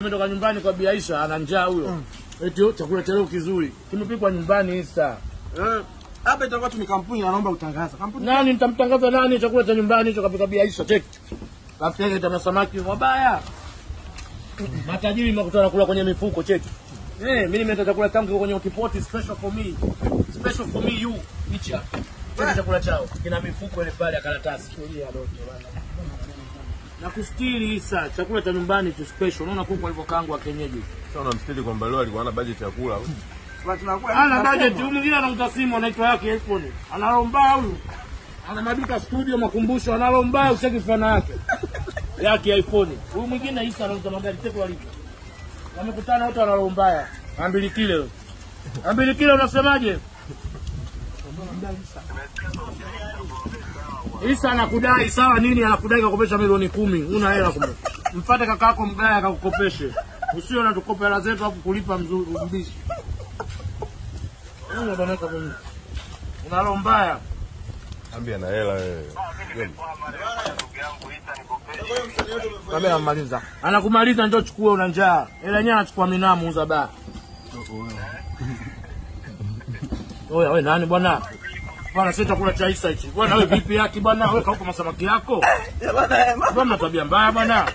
Nimetoka nyumbani kwa Bi Aisha, ana njaa huyo. Eti chakula cha leo kizuri. Kimepikwa nyumbani Isa. Hapa itakuwa tu ni kampuni anaomba kutangaza. Kampuni nani nitamtangaza nani chakula cha nyumbani hicho kapika Bi Aisha? Check. Rafiki yake tena samaki wabaya. Matajiri mnakutana kula kwenye mifuko, check. Mimi nimeenda chakula changu kwenye kipoti special for me. Special for me you. Picha. Kile chakula chao kina mifuko ile pale ya karatasi. Na kustiri Isa, chakula cha nyumbani tu special. Unaona kuku alivyokaangwa kienyeji. Sasa unamstiri kwamba leo alikuwa ana budget ya kula. Ana budget, huyu mwingine anauza simu anaitwa yake iPhone. Analomba huyu. Ana maduka studio makumbusho, analomba useki fana yake iPhone. Huyu mwingine Isa anauza magari tepo alipo. Wamekutana wote wanalombaya. Ambili kile. Ambili kile unasemaje? Isa anakudai sawa nini, anakudai kukopesha milioni 10. Una hela kumbe. Mfuate kakako mgaya akakukopeshe. Usio na tukope hela zetu hapo kulipa mzuri mbishi. Unalombaya. Ambia na hela wewe. Kabla amaliza. Anakumaliza ndio chukua, una njaa. Hela yenyewe anachukua minamu uza ba. Oya wewe nani bwana? Bwana sasa chakula cha Isa hichi. Bwana wewe vipi yake bwana? Wewe kauka masamaki yako? Bwana tabia mbaya bwana.